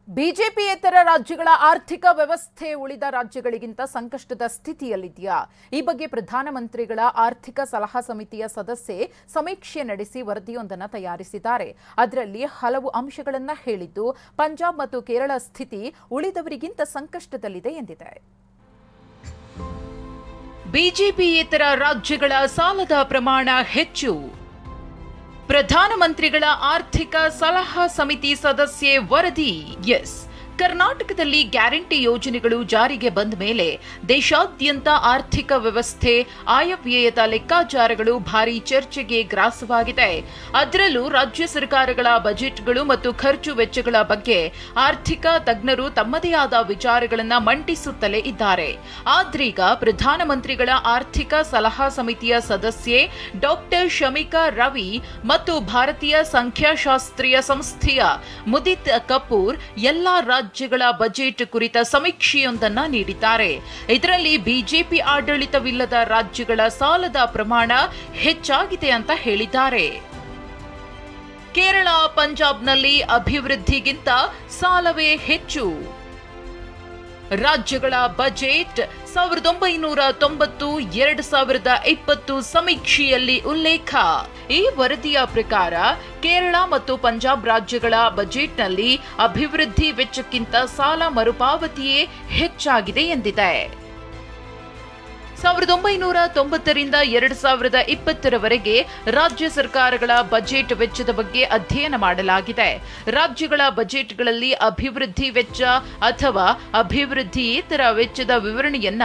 ಬಿಜೆಪಿಯೇತರ ರಾಜ್ಯಗಳ ಆರ್ಥಿಕ ವ್ಯವಸ್ಥೆ ಉಳಿದ ರಾಜ್ಯಗಳಿಗಿಂತ ಸಂಕಷ್ಟದ ಸ್ಥಿತಿಯಲ್ಲಿದೆಯಾ? ಈ ಬಗ್ಗೆ ಪ್ರಧಾನಮಂತ್ರಿಗಳ ಆರ್ಥಿಕ ಸಲಹಾ ಸಮಿತಿಯ ಸದಸ್ಯೆ ಸಮೀಕ್ಷೆ ನಡೆಸಿ ವರದಿಯೊಂದನ್ನು ತಯಾರಿಸಿದ್ದಾರೆ. ಅದರಲ್ಲಿ ಹಲವು ಅಂಶಗಳನ್ನು ಹೇಳಿದ್ದು, ಪಂಜಾಬ್ ಮತ್ತು ಕೇರಳ ಸ್ಥಿತಿ ಉಳಿದವರಿಗಿಂತ ಸಂಕಷ್ಟದಲ್ಲಿದೆ ಎಂದಿದೆ. ಬಿಜೆಪಿಯೇತರ ರಾಜ್ಯಗಳ ಸಾಲದ ಪ್ರಮಾಣ ಹೆಚ್ಚು. ಪ್ರಧಾನಮಂತ್ರಿಗಳ ಆರ್ಥಿಕ ಸಲಹಾ ಸಮಿತಿ ಸದಸ್ಯೆ ವರದಿ. ಕರ್ನಾಟಕದಲ್ಲಿ ಗ್ಯಾರಂಟಿ ಯೋಜನೆಗಳು ಜಾರಿಗೆ ಬಂದ ಮೇಲೆ ದೇಶಾದ್ಯಂತ ಆರ್ಥಿಕ ವ್ಯವಸ್ಥೆ ಆಯವ್ಯಯದ ಲೆಕ್ಕಾಚಾರಗಳು ಭಾರಿ ಚರ್ಚೆಗೆ ಗ್ರಾಸವಾಗಿದೆ. ಅದರಲ್ಲೂ ರಾಜ್ಯ ಸರ್ಕಾರಗಳ ಬಜೆಟ್ಗಳು ಮತ್ತು ಖರ್ಚು ವೆಚ್ಚಗಳ ಬಗ್ಗೆ ಆರ್ಥಿಕ ತಜ್ಞರು ತಮ್ಮದೇ ಆದ ವಿಚಾರಗಳನ್ನು ಮಂಡಿಸುತ್ತಲೇ ಇದ್ದಾರೆ. ಆದ್ರೀಗ ಪ್ರಧಾನಮಂತ್ರಿಗಳ ಆರ್ಥಿಕ ಸಲಹಾ ಸಮಿತಿಯ ಸದಸ್ಯೆ ಡಾಕ್ಟರ್ ಶಮಿಕಾ ರವಿ ಮತ್ತು ಭಾರತೀಯ ಸಂಖ್ಯಾಶಾಸ್ತ್ರೀಯ ಸಂಸ್ಥೆಯ ಮುದಿತ್ ಕಪೂರ್ ಎಲ್ಲಾ ರಾಜ್ಯಗಳ ಬಜೆಟ್ ಕುರಿತ ಸಮೀಕ್ಷೆಯೊಂದನ್ನು ನೀಡಿದ್ದಾರೆ. ಇದರಲ್ಲಿ ಬಿಜೆಪಿ ಆಡಳಿತವಿಲ್ಲದ ರಾಜ್ಯಗಳ ಸಾಲದ ಪ್ರಮಾಣ ಹೆಚ್ಚಾಗಿದೆ ಅಂತ ಹೇಳಿದ್ದಾರೆ. ಕೇರಳ, ಪಂಜಾಬ್ನಲ್ಲಿ ಅಭಿವೃದ್ಧಿಗಿಂತ ಸಾಲವೇ ಹೆಚ್ಚು. ರಾಜ್ಯಗಳ ಬಜೆಟ್ 1990-2020 ಸಮೀಕ್ಷೆಯಲ್ಲಿ ಉಲ್ಲೇಖ. ಈ ವರದಿಯ ಪ್ರಕಾರ ಕೇರಳ ಮತ್ತು ಪಂಜಾಬ್ ರಾಜ್ಯಗಳ ಬಜೆಟ್ನಲ್ಲಿ ಅಭಿವೃದ್ಧಿ ವೆಚ್ಚಕ್ಕಿಂತ ಸಾಲ ಮರುಪಾವತಿಯೇ ಹೆಚ್ಚಾಗಿದೆ ಎಂದಿದೆ. 1990ರಿಂದ 2020ರವರೆಗೆ ರಾಜ್ಯ ಸರ್ಕಾರಗಳ ಬಜೆಟ್ ವೆಚ್ಚದ ಬಗ್ಗೆ ಅಧ್ಯಯನ ಮಾಡಲಾಗಿದೆ. ರಾಜ್ಯಗಳ ಬಜೆಟ್ಗಳಲ್ಲಿ ಅಭಿವೃದ್ಧಿ ವೆಚ್ಚ ಅಥವಾ ಅಭಿವೃದ್ಧಿಯೇತರ ವೆಚ್ಚದ ವಿವರಣೆಯನ್ನ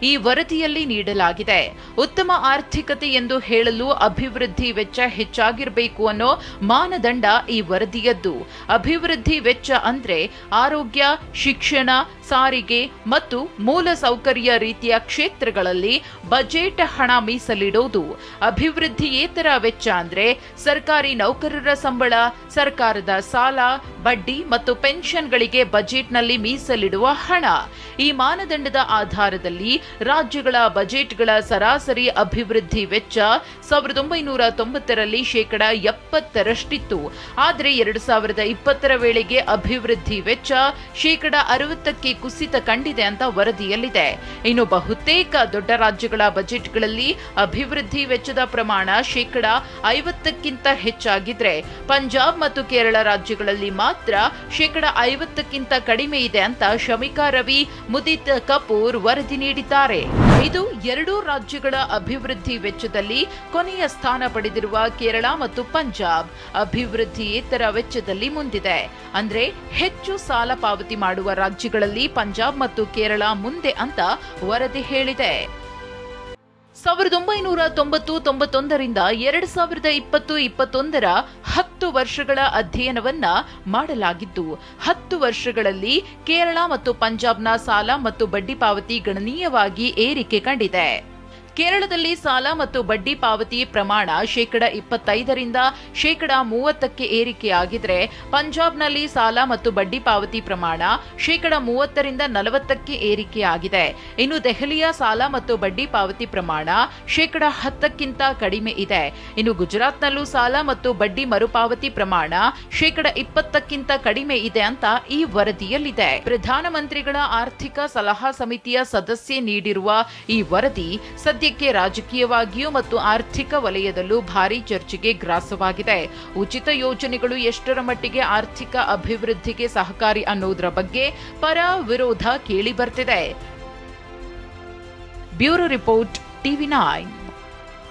ಈ ವರದಿಯಲ್ಲಿ ನೀಡಲಾಗಿದೆ. ಉತ್ತಮ ಆರ್ಥಿಕತೆ ಎಂದು ಹೇಳಲು ಅಭಿವೃದ್ಧಿ ವೆಚ್ಚ ಹೆಚ್ಚಾಗಿರಬೇಕು ಅನ್ನೋ ಮಾನದಂಡ ಈ ವರದಿಯದ್ದು. ಅಭಿವೃದ್ಧಿ ವೆಚ್ಚ ಅಂದ್ರೆ ಆರೋಗ್ಯ, ಶಿಕ್ಷಣ, ಸಾರಿಗೆ ಮತ್ತು ಮೂಲ ಸೌಕರ್ಯ ರೀತಿಯ ಕ್ಷೇತ್ರಗಳಲ್ಲಿ ಬಜೆಟ್ ಹಣ ಮೀಸಲಿಡೋದು. ಅಭಿವೃದ್ಧಿಯೇತರ ವೆಚ್ಚ ಅಂದ್ರೆ ಸರ್ಕಾರಿ ನೌಕರರ ಸಂಬಳ, ಸರ್ಕಾರದ ಸಾಲ, ಬಡ್ಡಿ ಮತ್ತು ಪೆನ್ಷನ್ಗಳಿಗೆ ಬಜೆಟ್ನಲ್ಲಿ ಮೀಸಲಿಡುವ ಹಣ. ಈ ಮಾನದಂಡದ ಆಧಾರದಲ್ಲಿ ರಾಜ್ಯಗಳ ಬಜೆಟ್ಗಳ ಸರಾಸರಿ ಅಭಿವೃದ್ಧಿ ವೆಚ್ಚ 1990ರಲ್ಲಿ 70%ರಷ್ಟಿತ್ತು. ಆದರೆ 2020ರ ವೇಳೆಗೆ ಅಭಿವೃದ್ಧಿ ವೆಚ್ಚ 60%ಕ್ಕೆ ಕುಸಿತ ಕಂಡಿದೆ ಅಂತ ವರದಿಯಲ್ಲಿದೆ. ಇನ್ನು ಬಹುತೇಕ ದೊಡ್ಡ ರಾಜ್ಯಗಳ ಬಜೆಟ್ಗಳಲ್ಲಿ ಅಭಿವೃದ್ಧಿ ವೆಚ್ಚದ ಪ್ರಮಾಣ 50%ಕ್ಕಿಂತ ಹೆಚ್ಚಾಗಿದ್ರೆ, ಪಂಜಾಬ್ ಮತ್ತು ಕೇರಳ ರಾಜ್ಯಗಳಲ್ಲಿ ಮಾತ್ರ 50%ಕ್ಕಿಂತ ಕಡಿಮೆ ಇದೆ ಅಂತ ಶಮಿಕಾ ರವಿ, ಮುದಿತ್ ಕಪೂರ್ ವರದಿ ನೀಡಿದ್ದಾರೆ. ಇದು ಎರಡೂ ರಾಜ್ಯಗಳ ಅಭಿವೃದ್ಧಿ ವೆಚ್ಚದಲ್ಲಿ ಕೊನೆಯ ಸ್ಥಾನ ಪಡೆದಿರುವ ಕೇರಳ ಮತ್ತು ಪಂಜಾಬ್ ಅಭಿವೃದ್ಧಿಯೇತರ ವೆಚ್ಚದಲ್ಲಿ ಮುಂದಿದೆ. ಅಂದ್ರೆ ಹೆಚ್ಚು ಸಾಲ ಪಾವತಿ ಮಾಡುವ ರಾಜ್ಯಗಳಲ್ಲಿ ಪಂಜಾಬ್ ಮತ್ತು ಕೇರಳ ಮುಂದೆ ಅಂತ ವರದಿ ಹೇಳಿದೆ. 1990-91ರಿಂದ 2020-21ರ 10 ವರ್ಷಗಳ ಅಧ್ಯಯನವನ್ನ ಮಾಡಲಾಗಿದ್ದು, 10 ವರ್ಷಗಳಲ್ಲಿ ಕೇರಳ ಮತ್ತು ಪಂಜಾಬ್ನ ಸಾಲ ಮತ್ತು ಬಡ್ಡಿ ಪಾವತಿ ಗಣನೀಯವಾಗಿ ಏರಿಕೆ ಕಂಡಿದೆ. ಕೇರಳದಲ್ಲಿ ಸಾಲ ಮತ್ತು ಬಡ್ಡಿ ಪಾವತಿ ಪ್ರಮಾಣ 25%ರಿಂದ 30%ಕ್ಕೆ ಏರಿಕೆಯಾಗಿದ್ರೆ, ಪಂಜಾಬ್ನಲ್ಲಿ ಸಾಲ ಮತ್ತು ಬಡ್ಡಿ ಪಾವತಿ ಪ್ರಮಾಣ 30%ರಿಂದ 40%ಕ್ಕೆ ಏರಿಕೆಯಾಗಿದೆ. ಇನ್ನು ದೆಹಲಿಯ ಸಾಲ ಮತ್ತು ಬಡ್ಡಿ ಪಾವತಿ ಪ್ರಮಾಣ 10%ಕ್ಕಿಂತ ಕಡಿಮೆ ಇದೆ. ಇನ್ನು ಗುಜರಾತ್ನಲ್ಲೂ ಸಾಲ ಮತ್ತು ಬಡ್ಡಿ ಮರುಪಾವತಿ ಪ್ರಮಾಣ 20%ಕ್ಕಿಂತ ಕಡಿಮೆ ಇದೆ ಅಂತ ಈ ವರದಿಯಲ್ಲಿದೆ. ಪ್ರಧಾನಮಂತ್ರಿಗಳ ಆರ್ಥಿಕ ಸಲಹಾ ಸಮಿತಿಯ ಸದಸ್ಯೆ ನೀಡಿರುವ ಈ ವರದಿ ಸದ್ಯಕ್ಕೆ ರಾಜಕೀಯವಾಗಿಯೂ ಮತ್ತು ಆರ್ಥಿಕ ವಲಯದಲ್ಲೂ ಭಾರಿ ಚರ್ಚೆಗೆ ಗ್ರಾಸವಾಗಿದೆ. ಉಚಿತ ಯೋಜನೆಗಳು ಎಷ್ಟರ ಮಟ್ಟಿಗೆ ಆರ್ಥಿಕ ಅಭಿವೃದ್ಧಿಗೆ ಸಹಕಾರಿ ಅನ್ನೋದರ ಬಗ್ಗೆ ಪರ ವಿರೋಧ ಕೇಳಿ ಬರ್ತಿದೆ. Bureau report, TV9.